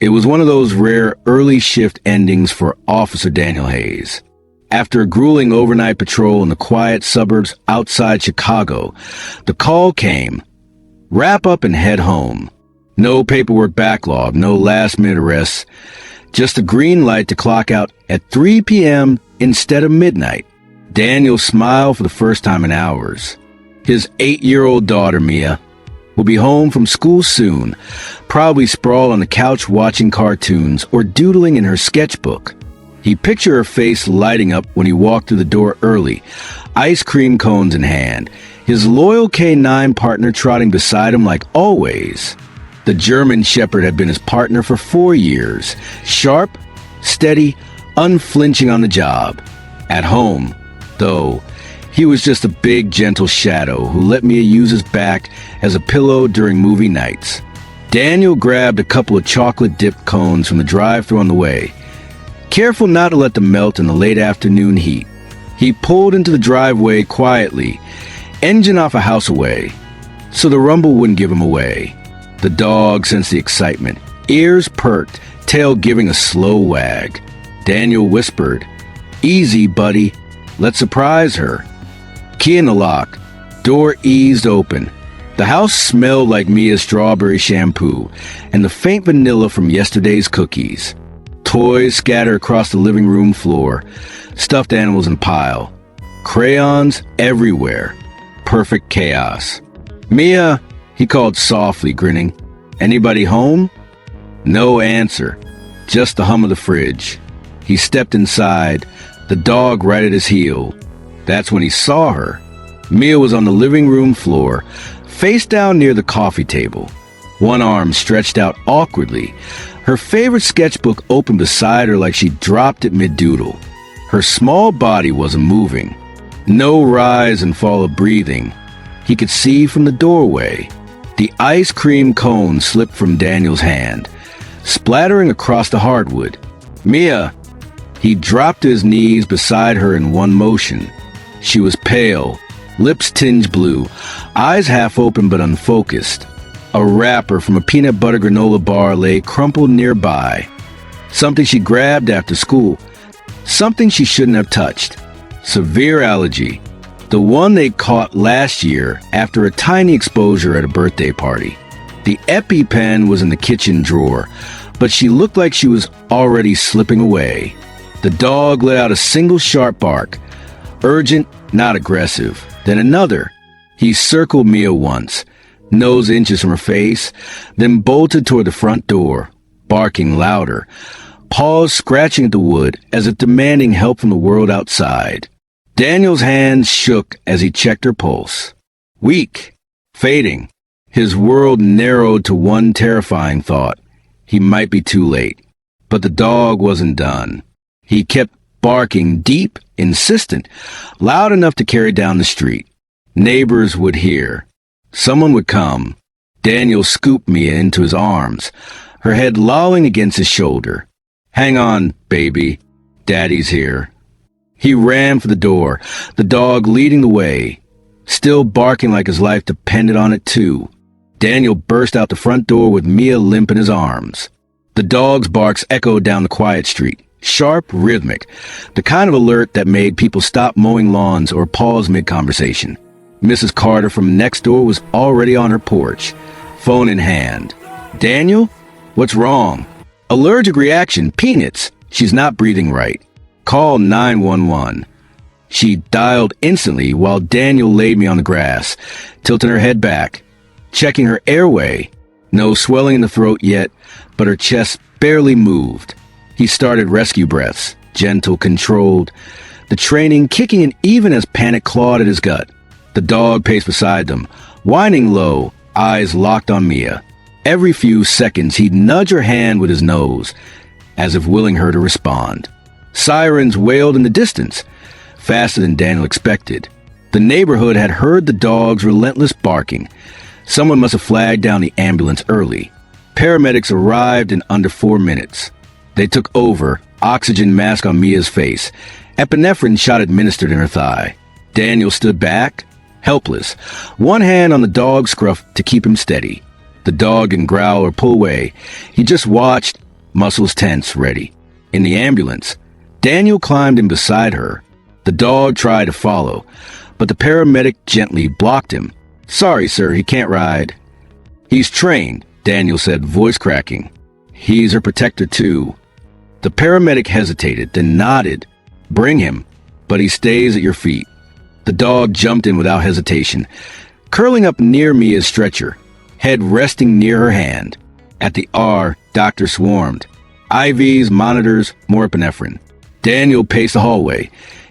It was one of those rare early shift endings for Officer Daniel Hayes. After a grueling overnight patrol in the quiet suburbs outside Chicago, the call came. Wrap up and head home. No paperwork backlog, no last-minute arrests, just a green light to clock out at 3 p.m. instead of midnight. Daniel smiled for the first time in hours. His 8-year-old daughter, Mia, will be home from school soon, probably sprawled on the couch watching cartoons or doodling in her sketchbook. He pictured her face lighting up when he walked through the door early, ice cream cones in hand, his loyal K9 partner trotting beside him like always. The German Shepherd had been his partner for 4 years, sharp, steady, unflinching on the job. At home, though, he was just a big, gentle shadow who let Mia use his back as a pillow during movie nights. Daniel grabbed a couple of chocolate-dipped cones from the drive-thru on the way. Careful not to let them melt in the late afternoon heat, he pulled into the driveway quietly, engine off a house away, so the rumble wouldn't give him away. The dog sensed the excitement, ears perked, tail giving a slow wag. Daniel whispered, "Easy, buddy. Let's surprise her." Key in the lock. Door eased open. The house smelled like Mia's strawberry shampoo and the faint vanilla from yesterday's cookies. Toys scattered across the living room floor, stuffed animals in pile, crayons everywhere. Perfect chaos. "Mia," he called softly, grinning. "Anybody home?" No answer, just the hum of the fridge. He stepped inside, the dog right at his heel. That's when he saw her. Mia was on the living room floor, face down near the coffee table, one arm stretched out awkwardly, her favorite sketchbook open beside her like she dropped it mid-doodle. Her small body wasn't moving. No rise and fall of breathing. He could see from the doorway. The ice cream cone slipped from Daniel's hand, splattering across the hardwood. "Mia!" He dropped to his knees beside her in one motion. She was pale, lips tinged blue, eyes half open but unfocused. A wrapper from a peanut butter granola bar lay crumpled nearby. Something she grabbed after school. Something she shouldn't have touched. Severe allergy. The one they caught last year after a tiny exposure at a birthday party. The EpiPen was in the kitchen drawer, but she looked like she was already slipping away. The dog let out a single sharp bark. Urgent, not aggressive. Then another. He circled Mia once, nose inches from her face, then bolted toward the front door, barking louder, paws scratching at the wood as if demanding help from the world outside. Daniel's hands shook as he checked her pulse. Weak, fading. His world narrowed to one terrifying thought. He might be too late. But the dog wasn't done. He kept barking, deep, insistent, loud enough to carry down the street. Neighbors would hear. Someone would come. Daniel scooped Mia into his arms, her head lolling against his shoulder. "Hang on, baby. Daddy's here." He ran for the door, the dog leading the way, still barking like his life depended on it too. Daniel burst out the front door with Mia limp in his arms. The dog's barks echoed down the quiet street, sharp, rhythmic, the kind of alert that made people stop mowing lawns or pause mid-conversation. Mrs. Carter from next door was already on her porch, phone in hand. "Daniel? What's wrong?" "Allergic reaction, peanuts. She's not breathing right. Call 911. She dialed instantly while Daniel laid me on the grass, tilting her head back, checking her airway. No swelling in the throat yet, but her chest barely moved. He started rescue breaths, gentle, controlled, the training kicking in even as panic clawed at his gut. The dog paced beside them, whining low, eyes locked on Mia. Every few seconds he'd nudge her hand with his nose, as if willing her to respond. Sirens wailed in the distance, faster than Daniel expected. The neighborhood had heard the dog's relentless barking. Someone must have flagged down the ambulance early. Paramedics arrived in under 4 minutes. They took over, oxygen mask on Mia's face, epinephrine shot administered in her thigh. Daniel stood back, helpless, one hand on the dog's scruff to keep him steady. The dog didn't growl or pull away. He just watched, muscles tense, ready. In the ambulance, Daniel climbed in beside her. The dog tried to follow, but the paramedic gently blocked him. "Sorry, sir, he can't ride." "He's trained," Daniel said, voice cracking. "He's her protector, too." The paramedic hesitated, then nodded. "Bring him, but he stays at your feet." The dog jumped in without hesitation, curling up near Mia's stretcher, head resting near her hand. At the R, doctor swarmed. IVs, monitors, more epinephrine. Daniel paced the hallway,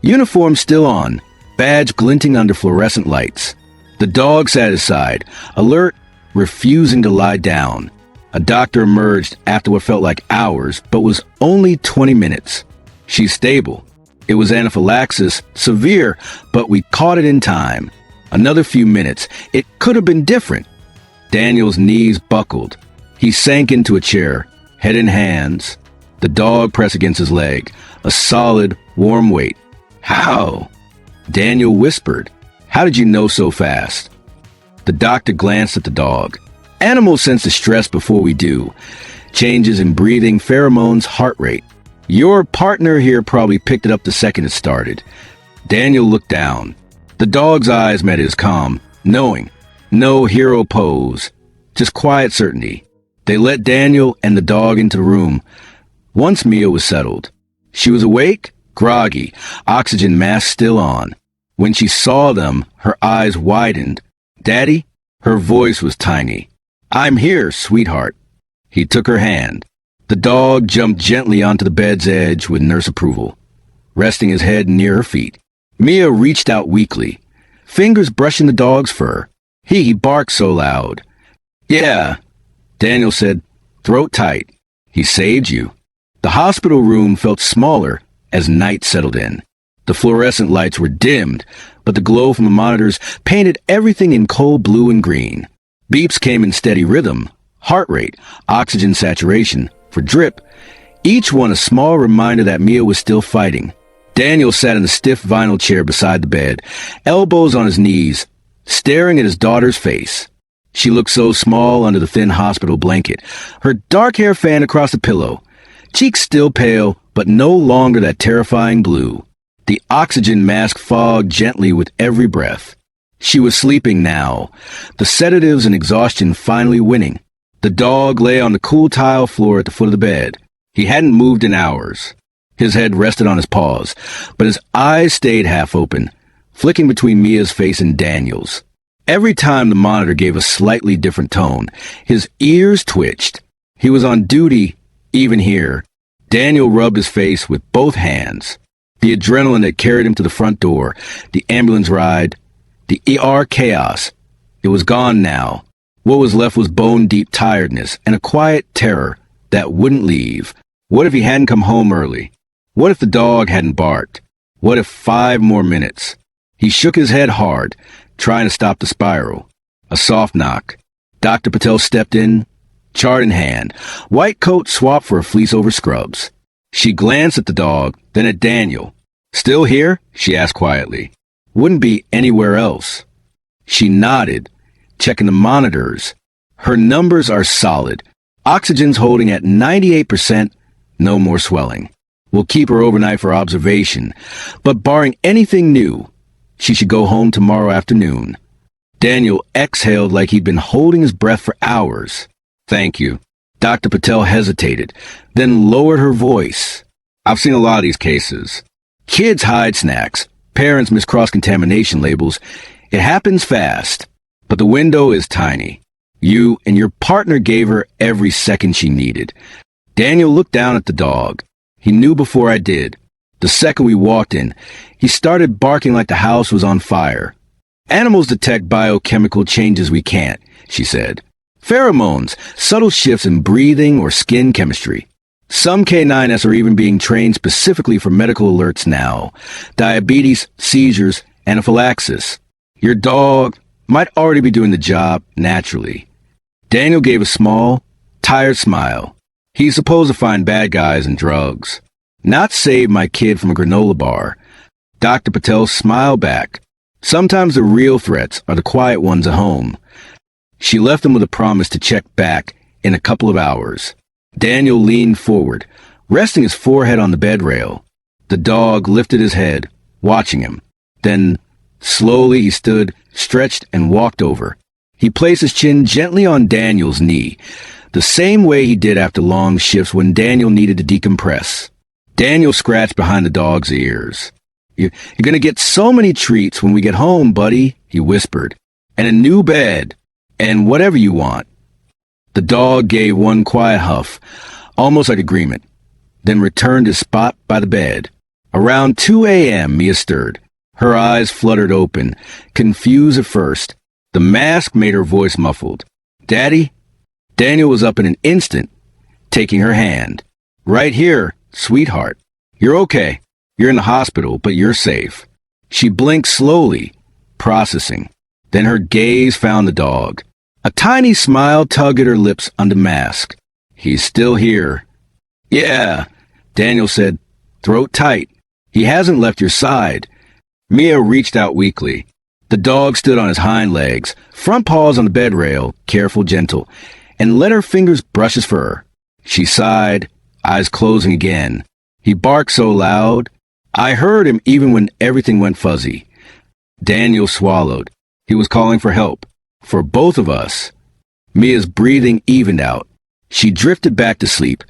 uniform still on, badge glinting under fluorescent lights. The dog sat at his side, alert, refusing to lie down. A doctor emerged after what felt like hours, but was only 20 minutes. "She's stable. It was anaphylaxis, severe, but we caught it in time." Another few minutes. It could have been different. Daniel's knees buckled. He sank into a chair, head in hands. The dog pressed against his leg, a solid, warm weight. "How?" Daniel whispered. "How did you know so fast?" The doctor glanced at the dog. "Animals sense the stress before we do. Changes in breathing, pheromones, heart rate. Your partner here probably picked it up the second it started." Daniel looked down. The dog's eyes met his, calm, knowing. No hero pose, just quiet certainty. They let Daniel and the dog into the room. Once Mia was settled, she was awake, groggy, oxygen mask still on. When she saw them, her eyes widened. "Daddy?" Her voice was tiny. "I'm here, sweetheart." He took her hand. The dog jumped gently onto the bed's edge with nurse approval, resting his head near her feet. Mia reached out weakly, fingers brushing the dog's fur. He barked so loud. "Yeah," Daniel said, throat tight. "He saved you." The hospital room felt smaller as night settled in. The fluorescent lights were dimmed, but the glow from the monitors painted everything in cold blue and green. Beeps came in steady rhythm, heart rate, oxygen saturation, for drip, each one a small reminder that Mia was still fighting. Daniel sat in the stiff vinyl chair beside the bed, elbows on his knees, staring at his daughter's face. She looked so small under the thin hospital blanket, her dark hair fanned across the pillow, cheeks still pale, but no longer that terrifying blue. The oxygen mask fogged gently with every breath. She was sleeping now, the sedatives and exhaustion finally winning. The dog lay on the cool tile floor at the foot of the bed. He hadn't moved in hours. His head rested on his paws, but his eyes stayed half open, flicking between Mia's face and Daniel's. Every time the monitor gave a slightly different tone, his ears twitched. He was on duty, even here. Daniel rubbed his face with both hands. The adrenaline that carried him to the front door, the ambulance ride, the ER chaos. It was gone now. What was left was bone-deep tiredness and a quiet terror that wouldn't leave. What if he hadn't come home early? What if the dog hadn't barked? What if 5 more minutes? He shook his head hard, trying to stop the spiral. A soft knock. Dr. Patel stepped in, chart in hand, white coat swapped for a fleece over scrubs. She glanced at the dog, then at Daniel. "Still here?" she asked quietly. "Wouldn't be anywhere else." She nodded, checking the monitors. Her numbers are solid. Oxygen's holding at 98%, no more swelling. We'll keep her overnight for observation, but barring anything new, she should go home tomorrow afternoon. Daniel exhaled like he'd been holding his breath for hours. "Thank you." Dr. Patel hesitated, then lowered her voice. "I've seen a lot of these cases. Kids hide snacks. Parents miss cross-contamination labels. It happens fast, but the window is tiny. You and your partner gave her every second she needed." Daniel looked down at the dog. He knew before I did. The second we walked in, he started barking like the house was on fire. "Animals detect biochemical changes we can't," she said. "Pheromones, subtle shifts in breathing or skin chemistry. Some K9's are even being trained specifically for medical alerts now. Diabetes, seizures, anaphylaxis. Your dog might already be doing the job naturally." Daniel gave a small, tired smile. He's supposed to find bad guys and drugs, not save my kid from a granola bar. Dr. Patel smiled back. Sometimes the real threats are the quiet ones at home. She left him with a promise to check back in a couple of hours. Daniel leaned forward, resting his forehead on the bed rail. The dog lifted his head, watching him. Then, slowly he stood, stretched, and walked over. He placed his chin gently on Daniel's knee, the same way he did after long shifts when Daniel needed to decompress. Daniel scratched behind the dog's ears. You're gonna get so many treats when we get home, buddy, he whispered. And a new bed, and whatever you want. The dog gave one quiet huff, almost like agreement, then returned to spot by the bed. Around 2 a.m., Mia stirred. Her eyes fluttered open, confused at first. The mask made her voice muffled. Daddy? Daniel was up in an instant, taking her hand. Right here, sweetheart. You're okay. You're in the hospital, but you're safe. She blinked slowly, processing. Then her gaze found the dog. A tiny smile tugged at her lips under mask. He's still here. Yeah, Daniel said, throat tight. He hasn't left your side. Mia reached out weakly. The dog stood on his hind legs, front paws on the bed rail, careful, gentle, and let her fingers brush his fur. She sighed, eyes closing again. He barked so loud, I heard him even when everything went fuzzy. Daniel swallowed. He was calling for help. For both of us. Mia's breathing evened out. She drifted back to sleep,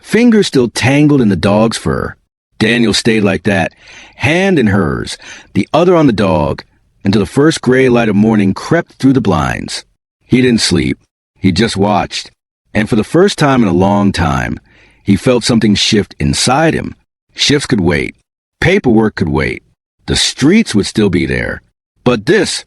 fingers still tangled in the dog's fur. Daniel stayed like that, hand in hers, the other on the dog, until the first gray light of morning crept through the blinds. He didn't sleep. He just watched. And for the first time in a long time, he felt something shift inside him. Shifts could wait. Paperwork could wait. The streets would still be there. But this,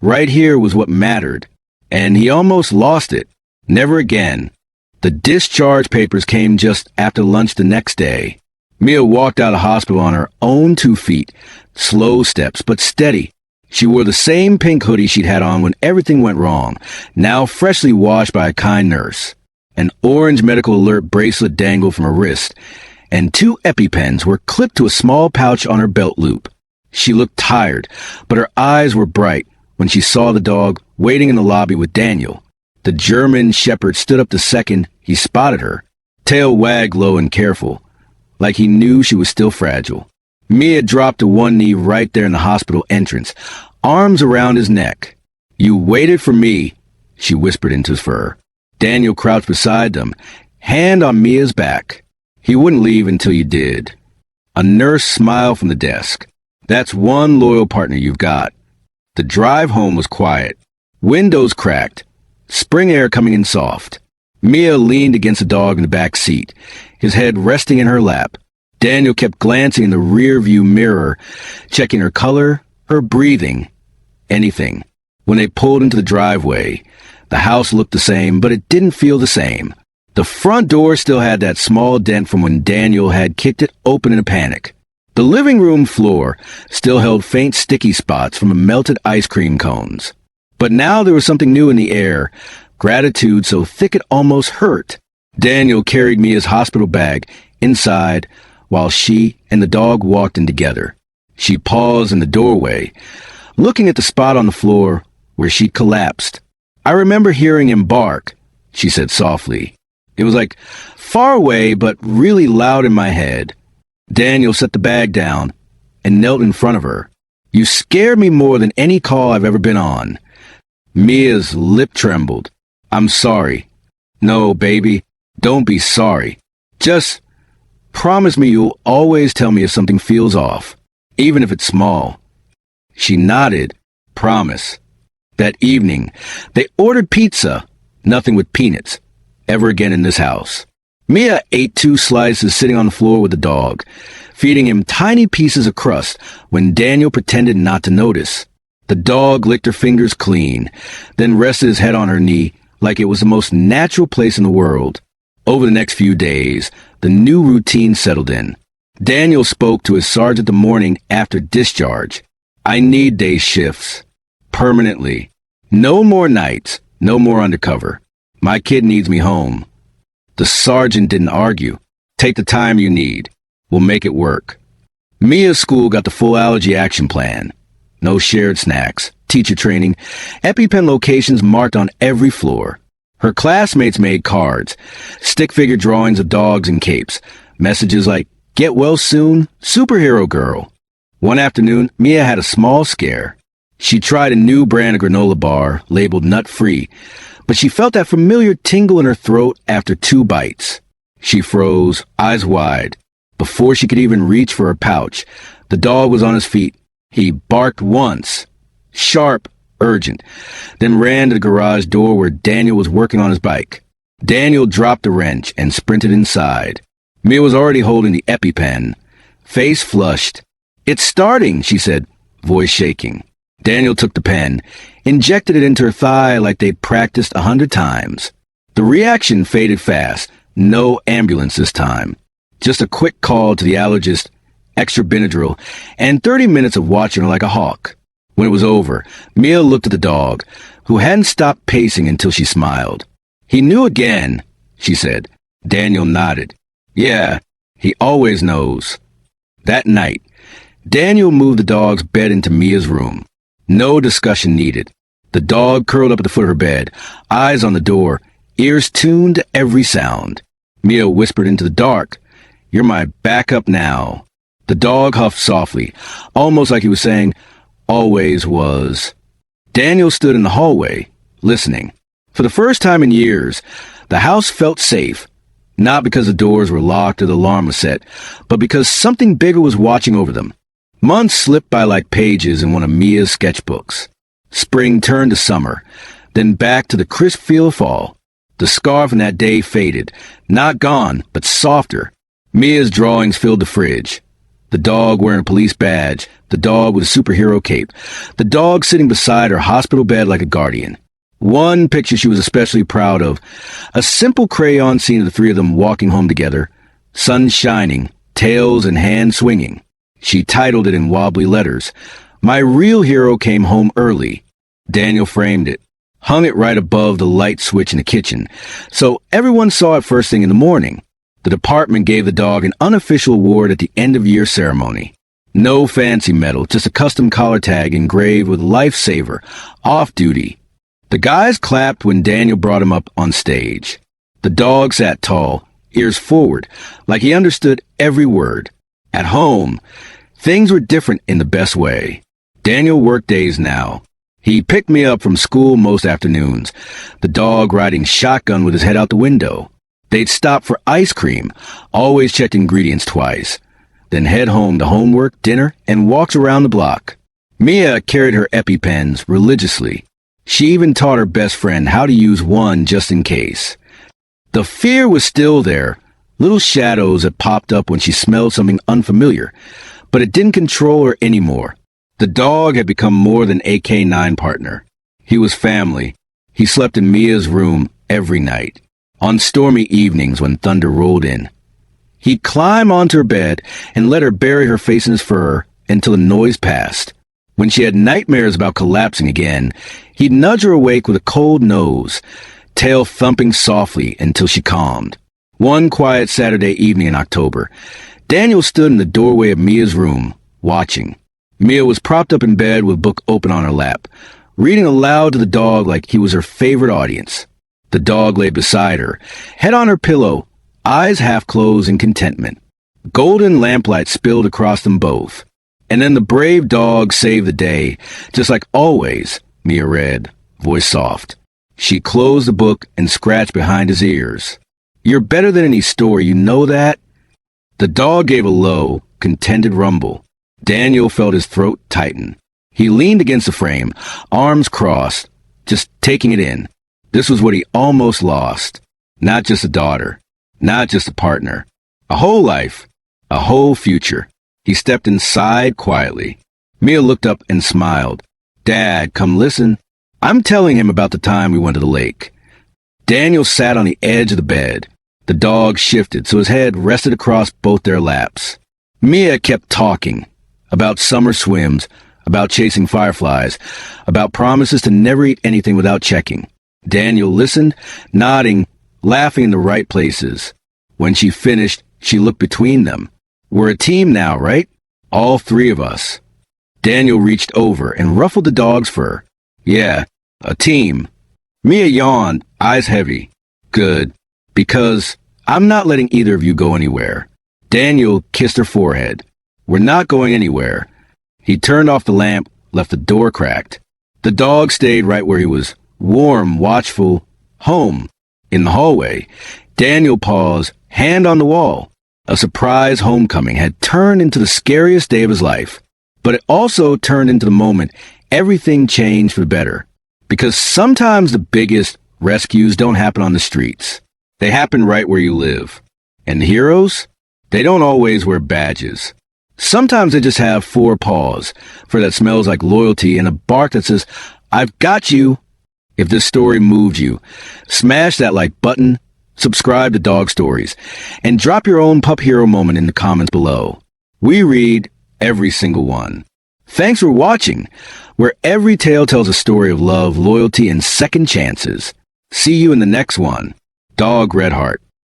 right here, was what mattered. And he almost lost it. Never again. The discharge papers came just after lunch the next day. Mia walked out of hospital on her own 2 feet, slow steps, but steady. She wore the same pink hoodie she'd had on when everything went wrong, now freshly washed by a kind nurse. An orange medical alert bracelet dangled from her wrist, and 2 EpiPens were clipped to a small pouch on her belt loop. She looked tired, but her eyes were bright when she saw the dog waiting in the lobby with Daniel. The German shepherd stood up the second he spotted her, tail wagged low and careful, like he knew she was still fragile. Mia dropped to one knee right there in the hospital entrance, arms around his neck. You waited for me, she whispered into his fur. Daniel crouched beside them, hand on Mia's back. He wouldn't leave until you did. A nurse smiled from the desk. That's one loyal partner you've got. The drive home was quiet. Windows cracked. Spring air coming in soft. Mia leaned against the dog in the back seat, his head resting in her lap. Daniel kept glancing in the rear-view mirror, checking her color, her breathing, anything. When they pulled into the driveway, the house looked the same, but it didn't feel the same. The front door still had that small dent from when Daniel had kicked it open in a panic. The living room floor still held faint sticky spots from melted ice cream cones. But now there was something new in the air, gratitude so thick it almost hurt. Daniel carried Mia's hospital bag inside while she and the dog walked in together. She paused in the doorway, looking at the spot on the floor where she collapsed. I remember hearing him bark, she said softly. It was like far away but really loud in my head. Daniel set the bag down and knelt in front of her. You scared me more than any call I've ever been on. Mia's lip trembled. I'm sorry. No, baby, don't be sorry. Just promise me you'll always tell me if something feels off, even if it's small. She nodded. Promise. That evening, they ordered pizza, nothing with peanuts, ever again in this house. Mia ate 2 slices sitting on the floor with the dog, feeding him tiny pieces of crust when Daniel pretended not to notice. The dog licked her fingers clean, then rested his head on her knee like it was the most natural place in the world. Over the next few days, the new routine settled in. Daniel spoke to his sergeant the morning after discharge. I need day shifts. Permanently. No more nights. No more undercover. My kid needs me home. The sergeant didn't argue. Take the time you need. We'll make it work. Mia's school got the full allergy action plan. No shared snacks, teacher training, EpiPen locations marked on every floor. Her classmates made cards, stick figure drawings of dogs and capes, messages like, "Get well soon, superhero girl." One afternoon, Mia had a small scare. She tried a new brand of granola bar labeled nut-free, but she felt that familiar tingle in her throat after 2 bites. She froze, eyes wide. Before she could even reach for her pouch, the dog was on his feet. He barked once, sharp, urgent, then ran to the garage door where Daniel was working on his bike. Daniel dropped the wrench and sprinted inside. Mia was already holding the EpiPen, face flushed. "It's starting," she said, voice shaking. Daniel took the pen, injected it into her thigh like they'd practiced 100 times. The reaction faded fast. No ambulance this time. Just a quick call to the allergist, extra Benadryl, and 30 minutes of watching her like a hawk. When it was over, Mia looked at the dog, who hadn't stopped pacing until she smiled. "He knew again," she said. Daniel nodded. "Yeah, he always knows." That night, Daniel moved the dog's bed into Mia's room. No discussion needed. The dog curled up at the foot of her bed, eyes on the door, ears tuned to every sound. Mia whispered into the dark, "You're my backup now." The dog huffed softly, almost like he was saying, "Always was." Daniel stood in the hallway, listening. For the first time in years, the house felt safe, not because the doors were locked or the alarm was set, but because something bigger was watching over them. Months slipped by like pages in one of Mia's sketchbooks. Spring turned to summer, then back to the crisp feel of fall. The scar from that day faded, not gone, but softer. Mia's drawings filled the fridge. The dog wearing a police badge, the dog with a superhero cape, the dog sitting beside her hospital bed like a guardian. One picture she was especially proud of, a simple crayon scene of the 3 of them walking home together, sun shining, tails and hands swinging. She titled it in wobbly letters, "My real hero came home early." Daniel framed it, hung it right above the light switch in the kitchen, so everyone saw it first thing in the morning. The department gave the dog an unofficial award at the end-of-year ceremony. No fancy medal, just a custom collar tag engraved with "Lifesaver," off-duty. The guys clapped when Daniel brought him up on stage. The dog sat tall, ears forward, like he understood every word. At home, things were different in the best way. Daniel worked days now. He picked me up from school most afternoons, the dog riding shotgun with his head out the window. They'd stop for ice cream, always check ingredients twice, then head home to homework, dinner, and walks around the block. Mia carried her EpiPens religiously. She even taught her best friend how to use one just in case. The fear was still there, little shadows that popped up when she smelled something unfamiliar, but it didn't control her anymore. The dog had become more than a K9 partner. He was family. He slept in Mia's room every night, on stormy evenings when thunder rolled in. He'd climb onto her bed and let her bury her face in his fur until the noise passed. When she had nightmares about collapsing again, he'd nudge her awake with a cold nose, tail thumping softly until she calmed. One quiet Saturday evening in October, Daniel stood in the doorway of Mia's room, watching. Mia was propped up in bed with a book open on her lap, reading aloud to the dog like he was her favorite audience. The dog lay beside her, head on her pillow, eyes half closed in contentment. Golden lamplight spilled across them both. And then the brave dog saved the day, just like always, Mia read, voice soft. She closed the book and scratched behind his ears. "You're better than any story, you know that?" The dog gave a low, contented rumble. Daniel felt his throat tighten. He leaned against the frame, arms crossed, just taking it in. This was what he almost lost. Not just a daughter, not just a partner. A whole life, a whole future. He stepped inside quietly. Mia looked up and smiled. "Dad, come listen. I'm telling him about the time we went to the lake." Daniel sat on the edge of the bed. The dog shifted so his head rested across both their laps. Mia kept talking about summer swims, about chasing fireflies, about promises to never eat anything without checking. Daniel listened, nodding, laughing in the right places. When she finished, she looked between them. "We're a team now, right? All 3 of us." Daniel reached over and ruffled the dog's fur. "Yeah, a team." Mia yawned, eyes heavy. Good. Because I'm not letting either of you go anywhere. Daniel kissed her forehead. We're not going anywhere. He turned off the lamp, left the door cracked. The dog stayed right where he was, warm, watchful, home. In the hallway, Daniel paused, hand on the wall. A surprise homecoming had turned into the scariest day of his life. But it also turned into the moment everything changed for the better. Because sometimes the biggest rescues don't happen on the streets. They happen right where you live. And the heroes? They don't always wear badges. Sometimes they just have 4 paws, fur that smells like loyalty, and a bark that says, I've got you. If this story moved you, smash that like button, subscribe to Dog Stories, and drop your own pup hero moment in the comments below. We read every single one. Thanks for watching, where every tale tells a story of love, loyalty, and second chances. See you in the next one. Dog Red Heart.